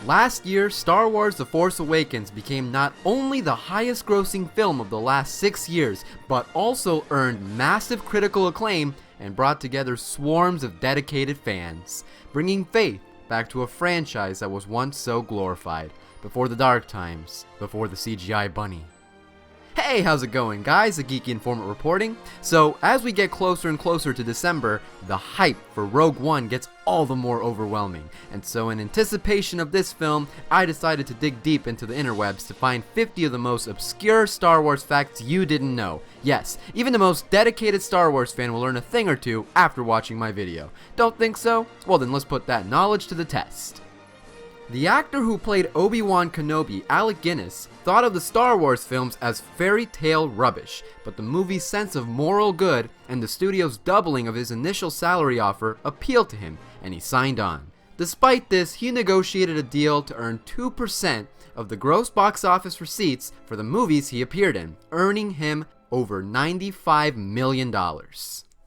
Last year, Star Wars The Force Awakens became not only the highest grossing film of the last 6 years, but also earned massive critical acclaim and brought together swarms of dedicated fans, bringing faith back to a franchise that was once so glorified, before the dark times, before the CGI bunny. Hey, how's it going, guys? The Geeky Informant reporting. So, as we get closer and closer to December, the hype for Rogue One gets all the more overwhelming. And so, in anticipation of this film, I decided to dig deep into the interwebs to find 50 of the most obscure Star Wars facts you didn't know. Yes, even the most dedicated Star Wars fan will learn a thing or two after watching my video. Don't think so? Well then, let's put that knowledge to the test. The actor who played Obi-Wan Kenobi, Alec Guinness, thought of the Star Wars films as fairy tale rubbish, but the movie's sense of moral good and the studio's doubling of his initial salary offer appealed to him, and he signed on. Despite this, he negotiated a deal to earn 2% of the gross box office receipts for the movies he appeared in, earning him over $95 million.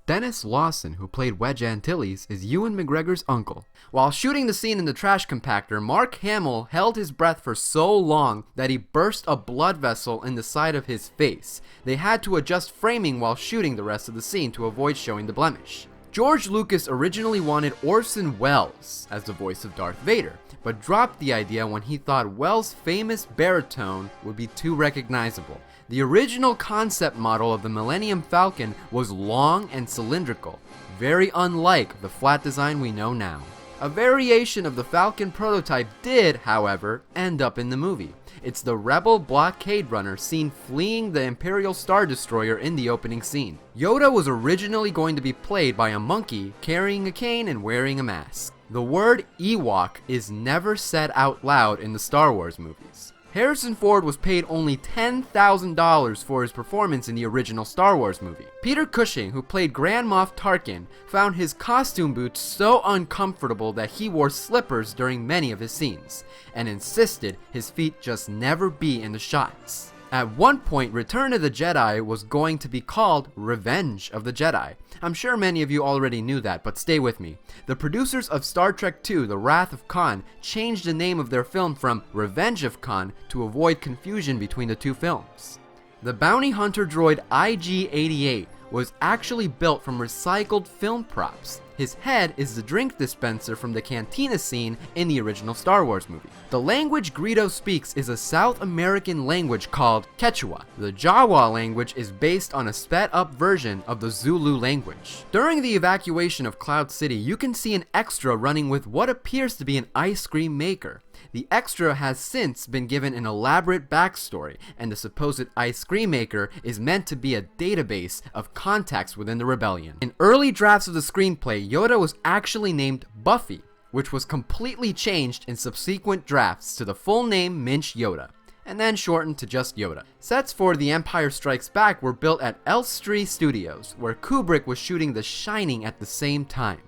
Dennis Lawson, who played Wedge Antilles, is Ewan McGregor's uncle. While shooting the scene in the trash compactor, Mark Hamill held his breath for so long that he burst a blood vessel in the side of his face. They had to adjust framing while shooting the rest of the scene to avoid showing the blemish. George Lucas originally wanted Orson Welles as the voice of Darth Vader, but dropped the idea when he thought Welles' famous baritone would be too recognizable. The original concept model of the Millennium Falcon was long and cylindrical, very unlike the flat design we know now. A variation of the Falcon prototype did, however, end up in the movie. It's the Rebel blockade runner seen fleeing the Imperial Star Destroyer in the opening scene. Yoda was originally going to be played by a monkey carrying a cane and wearing a mask. The word Ewok is never said out loud in the Star Wars movies. Harrison Ford was paid only $10,000 for his performance in the original Star Wars movie. Peter Cushing, who played Grand Moff Tarkin, found his costume boots so uncomfortable that he wore slippers during many of his scenes, and insisted his feet just never be in the shots. At one point, Return of the Jedi was going to be called Revenge of the Jedi. I'm sure many of you already knew that, but stay with me. The producers of Star Trek II: The Wrath of Khan changed the name of their film from Revenge of Khan to avoid confusion between the two films. The bounty hunter droid IG-88 was actually built from recycled film props. His head is the drink dispenser from the cantina scene in the original Star Wars movie. The language Greedo speaks is a South American language called Quechua. The Jawa language is based on a sped-up version of the Zulu language. During the evacuation of Cloud City, you can see an extra running with what appears to be an ice cream maker. The extra has since been given an elaborate backstory, and the supposed ice cream maker is meant to be a database of contacts within the rebellion. In early drafts of the screenplay, Yoda was actually named Buffy, which was completely changed in subsequent drafts to the full name Minch Yoda, and then shortened to just Yoda. Sets for The Empire Strikes Back were built at Elstree Studios, where Kubrick was shooting The Shining at the same time.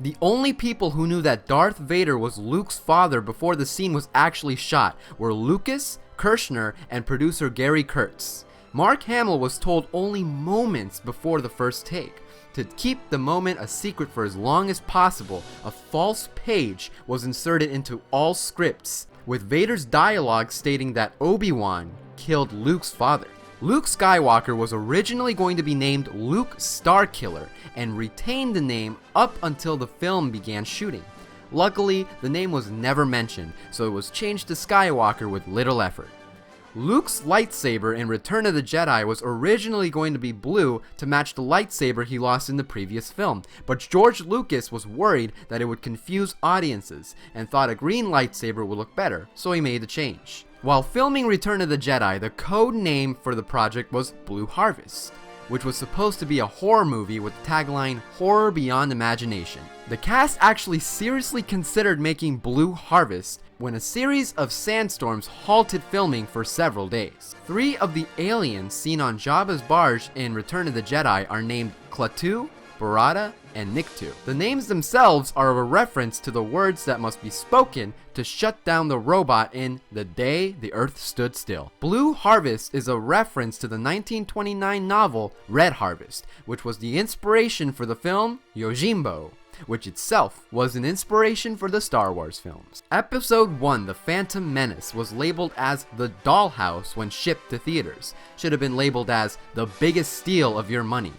The only people who knew that Darth Vader was Luke's father before the scene was actually shot were Lucas, Kirshner, and producer Gary Kurtz. Mark Hamill was told only moments before the first take. To keep the moment a secret for as long as possible, a false page was inserted into all scripts, with Vader's dialogue stating that Obi-Wan killed Luke's father. Luke Skywalker was originally going to be named Luke Starkiller and retained the name up until the film began shooting. Luckily, the name was never mentioned, so it was changed to Skywalker with little effort. Luke's lightsaber in Return of the Jedi was originally going to be blue to match the lightsaber he lost in the previous film, but George Lucas was worried that it would confuse audiences and thought a green lightsaber would look better, so he made the change. While filming Return of the Jedi, the code name for the project was Blue Harvest, which was supposed to be a horror movie with the tagline Horror Beyond Imagination. The cast actually seriously considered making Blue Harvest when a series of sandstorms halted filming for several days. 3 of the aliens seen on Jabba's barge in Return of the Jedi are named Klaatu, Barada, and Nikto. The names themselves are a reference to the words that must be spoken to shut down the robot in The Day the Earth Stood Still. Blue Harvest is a reference to the 1929 novel Red Harvest, which was the inspiration for the film Yojimbo, which itself was an inspiration for the Star Wars films. Episode 1, The Phantom Menace, was labeled as the dollhouse when shipped to theaters. Should have been labeled as the biggest steal of your money.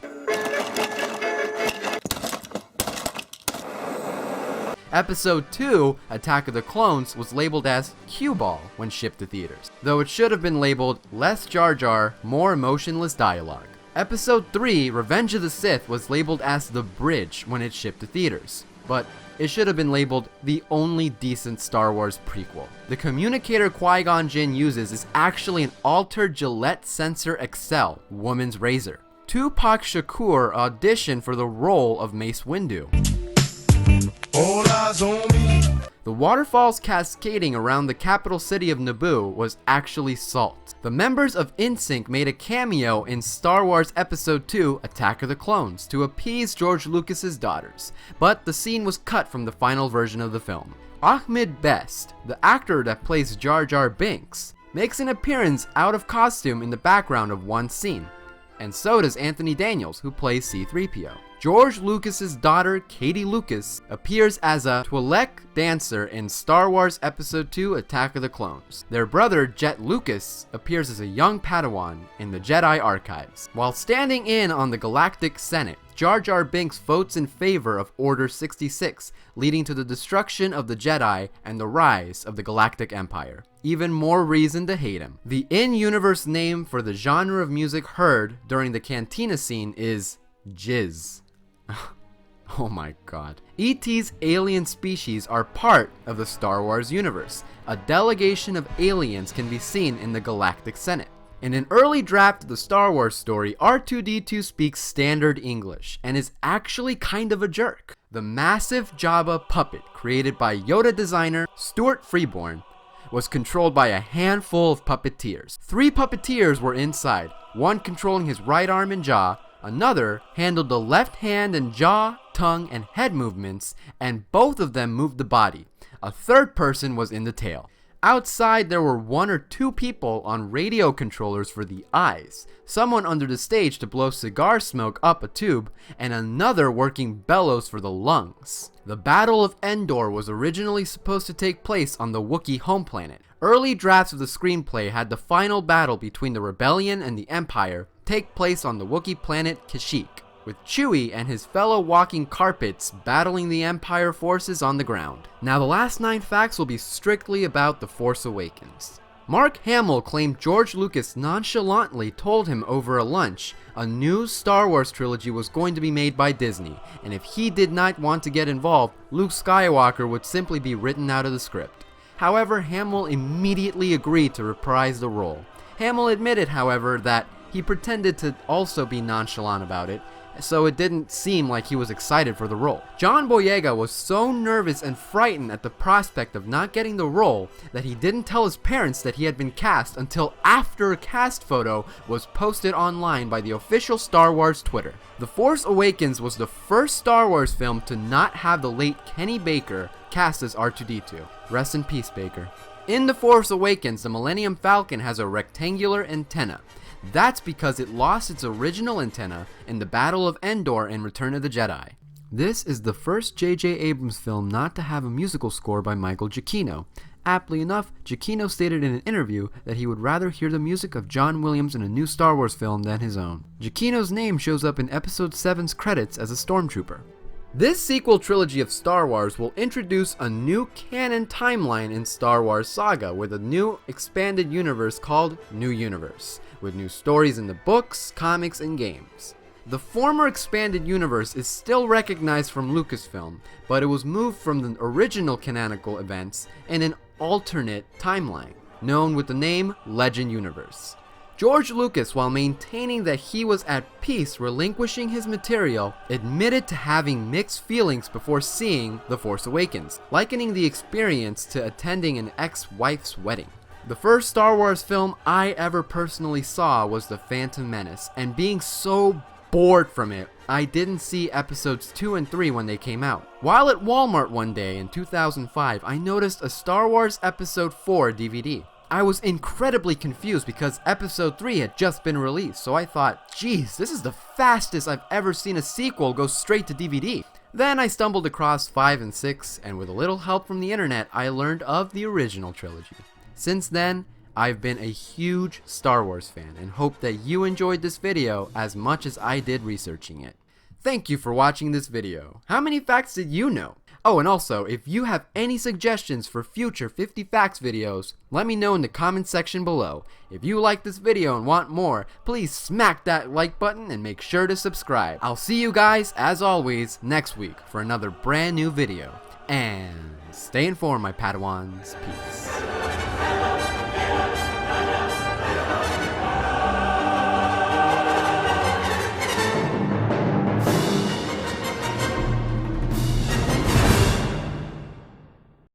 Episode 2, Attack of the Clones, was labeled as Cue Ball when shipped to theaters, though it should have been labeled Less Jar Jar, More Emotionless Dialogue. Episode 3, Revenge of the Sith, was labeled as The Bridge when it shipped to theaters, but it should have been labeled the only decent Star Wars prequel. The communicator Qui-Gon Jinn uses is actually an altered Gillette Sensor XL woman's razor. Tupac Shakur auditioned for the role of Mace Windu. All eyes on me. The waterfalls cascading around the capital city of Naboo was actually salt. The members of NSYNC made a cameo in Star Wars Episode 2, Attack of the Clones, to appease George Lucas's daughters, but the scene was cut from the final version of the film. Ahmed Best, the actor that plays Jar Jar Binks, makes an appearance out of costume in the background of one scene, and so does Anthony Daniels, who plays C-3PO. George Lucas's daughter, Katie Lucas, appears as a Twi'lek dancer in Star Wars Episode 2, Attack of the Clones. Their brother, Jet Lucas, appears as a young Padawan in the Jedi archives. While standing in on the Galactic Senate, Jar Jar Binks votes in favor of Order 66, leading to the destruction of the Jedi and the rise of the Galactic Empire. Even more reason to hate him. The in-universe name for the genre of music heard during the cantina scene is Jizz. Oh my god. E.T.'s alien species are part of the Star Wars universe. A delegation of aliens can be seen in the Galactic Senate. In an early draft of the Star Wars story, R2-D2 speaks standard English and is actually kind of a jerk. The massive Jabba puppet, created by Yoda designer Stuart Freeborn, was controlled by a handful of puppeteers. 3 puppeteers were inside, one controlling his right arm and jaw, another handled the left hand and jaw, tongue, and head movements, and both of them moved the body. A third person was in the tail. Outside, there were 1 or 2 people on radio controllers for the eyes, someone under the stage to blow cigar smoke up a tube, and another working bellows for the lungs. The Battle of Endor was originally supposed to take place on the Wookiee home planet. Early drafts of the screenplay had the final battle between the Rebellion and the Empire take place on the Wookiee planet Kashyyyk, with Chewie and his fellow walking carpets battling the Empire forces on the ground. Now the last 9 facts will be strictly about The Force Awakens. Mark Hamill claimed George Lucas nonchalantly told him over a lunch a new Star Wars trilogy was going to be made by Disney, and if he did not want to get involved, Luke Skywalker would simply be written out of the script. However, Hamill immediately agreed to reprise the role. Hamill admitted, however, that he pretended to also be nonchalant about it, so it didn't seem like he was excited for the role. John Boyega was so nervous and frightened at the prospect of not getting the role that he didn't tell his parents that he had been cast until after a cast photo was posted online by the official Star Wars Twitter. The Force Awakens was the first Star Wars film to not have the late Kenny Baker cast as R2-D2. Rest in peace, Baker. In The Force Awakens, the Millennium Falcon has a rectangular antenna. That's because it lost its original antenna in the Battle of Endor in Return of the Jedi. This is the first J.J. Abrams film not to have a musical score by Michael Giacchino. Aptly enough, Giacchino stated in an interview that he would rather hear the music of John Williams in a new Star Wars film than his own. Giacchino's name shows up in Episode 7's credits as a stormtrooper. This sequel trilogy of Star Wars will introduce a new canon timeline in Star Wars saga with a new expanded universe called New Universe, with new stories in the books, comics, and games. The former expanded universe is still recognized from Lucasfilm, but it was moved from the original canonical events in an alternate timeline, known with the name Legend Universe. George Lucas, while maintaining that he was at peace relinquishing his material, admitted to having mixed feelings before seeing The Force Awakens, likening the experience to attending an ex-wife's wedding. The first Star Wars film I ever personally saw was The Phantom Menace, and being so bored from it, I didn't see episodes 2 and 3 when they came out. While at Walmart one day in 2005, I noticed a Star Wars Episode 4 DVD. I was incredibly confused because episode 3 had just been released, so I thought, geez, this is the fastest I've ever seen a sequel go straight to DVD. Then I stumbled across 5 and 6, and with a little help from the internet, I learned of the original trilogy. Since then, I've been a huge Star Wars fan and hope that you enjoyed this video as much as I did researching it. Thank you for watching this video. How many facts did you know? Oh, and also, if you have any suggestions for future 50 Facts videos, let me know in the comment section below. If you like this video and want more, please smack that like button and make sure to subscribe. I'll see you guys, as always, next week for another brand new video. And stay informed, my Padawans. Peace.